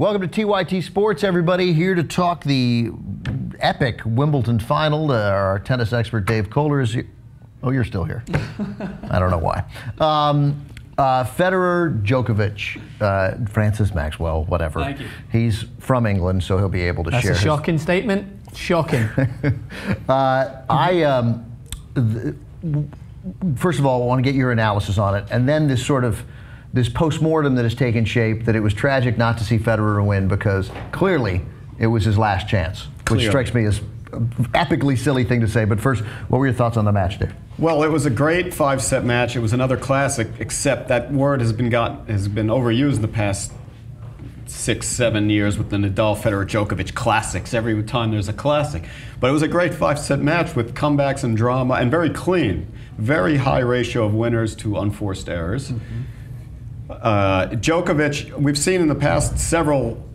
Welcome to TYTSports, everybody. Here to talk the epic Wimbledon final. Our tennis expert, Dave Kohler, is here. Oh, you're still here. I don't know why. Federer, Djokovic, Francis Maxwell, whatever. Thank you. He's from England, so he'll be able to share. That's a shocking statement. Shocking. First of all, I want to get your analysis on it, and then this post-mortem that has taken shape, that it was tragic not to see Federer win because clearly it was his last chance, which strikes me as an epically silly thing to say. But first, what were your thoughts on the match, Dave? Well, it was a great five-set match. It was another classic, except that word has been overused in the past 6-7 years with the Nadal, Federer, Djokovic classics. Every time there's a classic. But it was a great five-set match with comebacks and drama, and very clean. Very high ratio of winners to unforced errors. Djokovic, we've seen in the past several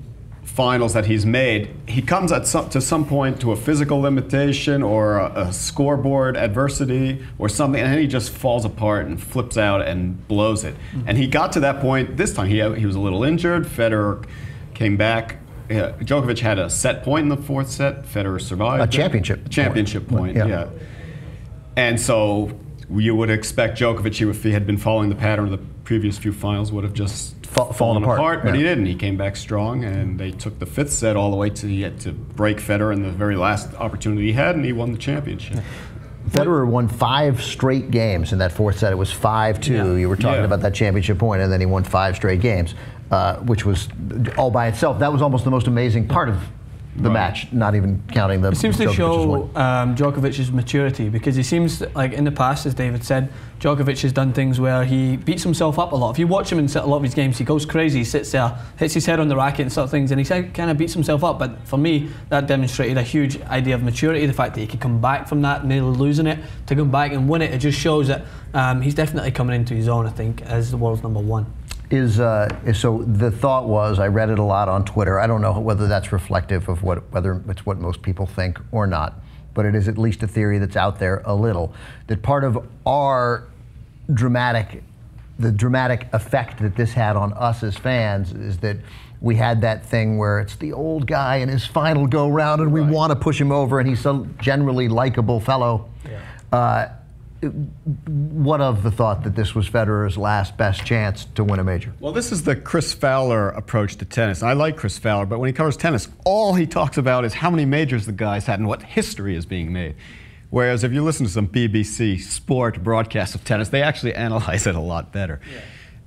finals that he's made, he comes to some point to a physical limitation or a scoreboard adversity or something, and then he just falls apart and flips out and blows it. And he got to that point this time. He was a little injured. Federer came back. Djokovic had a set point in the fourth set. Federer survived. A championship point, yeah. And so you would expect Djokovic, if he had been following the pattern of the previous few finals, would have just fallen apart. But he didn't. He came back strong, and they took the fifth set all the way to break Federer in the very last opportunity he had, and he won the championship. Federer won 5 straight games in that fourth set. It was 5-2. Yeah. You were talking about that championship point, and then he won 5 straight games, which was all by itself. That was almost the most amazing part of the match, not even counting the. It seems to show Djokovic's maturity, because he seems like in the past, as David said, Djokovic has done things where he beats himself up a lot. If you watch him in a lot of his games, he goes crazy, he sits there, hits his head on the racket and sort of things, and he kind of beats himself up. But for me, that demonstrated a huge idea of maturity, the fact that he could come back from that, nearly losing it, to come back and win it. It just shows that he's definitely coming into his own, I think, as the world's #1. So the thought was, I read it a lot on Twitter. I don't know whether that's reflective of whether it's what most people think or not, but it is at least a theory that's out there a little, that part of the dramatic effect that this had on us as fans is that we had that thing where it's the old guy in his final go round, and we want to push him over, and he's so generally likable fellow. Yeah. What of the thought that this was Federer's last best chance to win a major? Well, this is the Chris Fowler approach to tennis. I like Chris Fowler, but when he covers tennis, all he talks about is how many majors the guy's had and what history is being made. Whereas if you listen to some BBC sport broadcasts of tennis, they actually analyze it a lot better.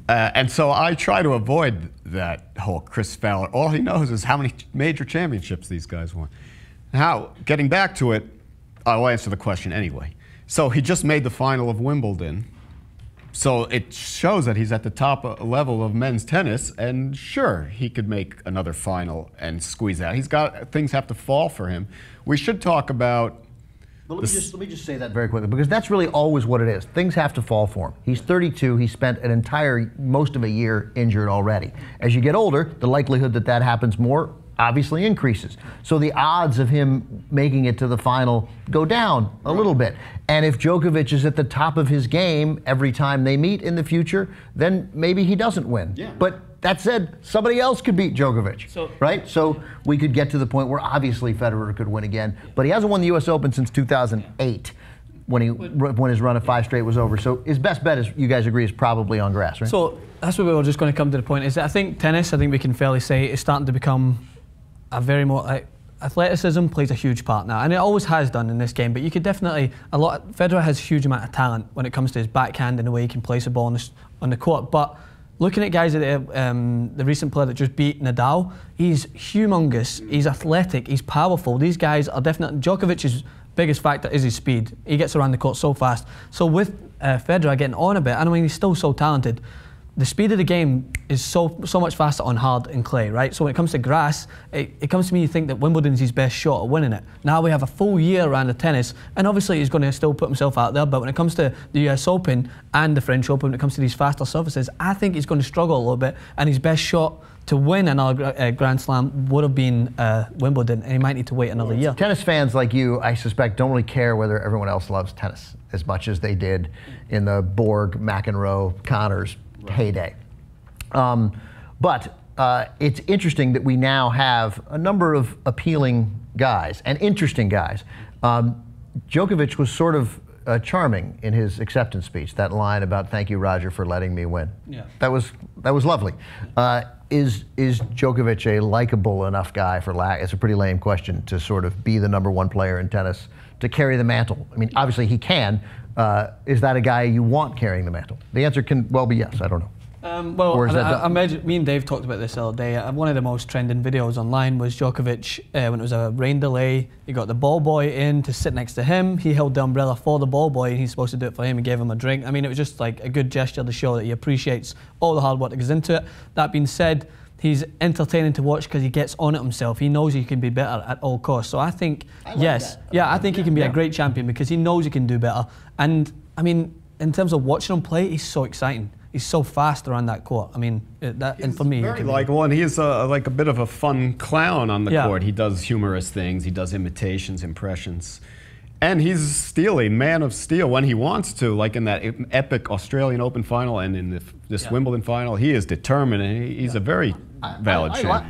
Yeah. And so I try to avoid that whole Chris Fowler. All he knows is how many major championships these guys won. Now, getting back to it, I'll answer the question anyway. So he just made the final of Wimbledon. So it shows that he's at the top level of men's tennis, and sure, he could make another final and squeeze out. Things have to fall for him. We should talk about. Well, let me just say that very quickly, because that's really always what it is. Things have to fall for him. He's 32. He spent most of a year injured already. As you get older, the likelihood that that happens more obviously increases. So the odds of him making it to the final go down a little bit. And if Djokovic is at the top of his game every time they meet in the future, then maybe he doesn't win. Yeah. But that said, somebody else could beat Djokovic, right? So we could get to the point where obviously Federer could win again, but he hasn't won the US Open since 2008. When his run of 5 straight was over. So his best bet, is, you guys agree, is probably on grass, right? So that's what we were just going to come to the point, is that I think tennis, I think we can fairly say, is starting to become a very more, athleticism plays a huge part now, and it always has done in this game, but you could definitely, Federer has a huge amount of talent when it comes to his backhand and the way he can place a ball on the court, but looking at guys, the recent player that just beat Nadal, he's humongous, he's athletic, he's powerful. These guys are definitely, Djokovic's biggest factor is his speed. He gets around the court so fast. So with Federer getting on a bit, I mean, he's still so talented, the speed of the game is so much faster on hard and clay, right? So when it comes to grass, it comes to me, you think that Wimbledon's his best shot at winning it. Now we have a full year around the tennis, and obviously he's going to still put himself out there, but when it comes to the US Open and the French Open, when it comes to these faster surfaces, I think he's going to struggle a little bit, and his best shot to win another Grand Slam would have been Wimbledon, and he might need to wait another year. Tennis fans like you, I suspect, don't really care whether everyone else loves tennis as much as they did in the Borg, McEnroe, Connors heyday. But it's interesting that we now have a number of appealing guys and interesting guys. Djokovic was sort of charming in his acceptance speech. That line about "Thank you, Roger, for letting me win." Yeah. That was lovely. Is Djokovic a likable enough guy for It's a pretty lame question to sort of be the #1 player in tennis to carry the mantle. I mean, obviously he can. Is that a guy you want carrying the mantle? The answer can well be yes. I don't know. I imagine me and Dave talked about this the other day. One of the most trending videos online was Djokovic when it was a rain delay. He got the ball boy in to sit next to him. He held the umbrella for the ball boy, and he's supposed to do it for him. He gave him a drink. I mean, it was just like a good gesture to show that he appreciates all the hard work that goes into it. That being said, he's entertaining to watch because he gets on it himself. He knows he can be better at all costs. So I think, I think he can be a great champion because he knows he can do better. And I mean, in terms of watching him play, he's so exciting. He's so fast around that court. I mean, and for me, very likable, and he is like a bit of a fun clown on the court. He does humorous things. He does imitations, impressions, and he's steely, man of steel when he wants to. Like in that epic Australian Open final and in this Wimbledon final, he is determined, and he's a very valid champ.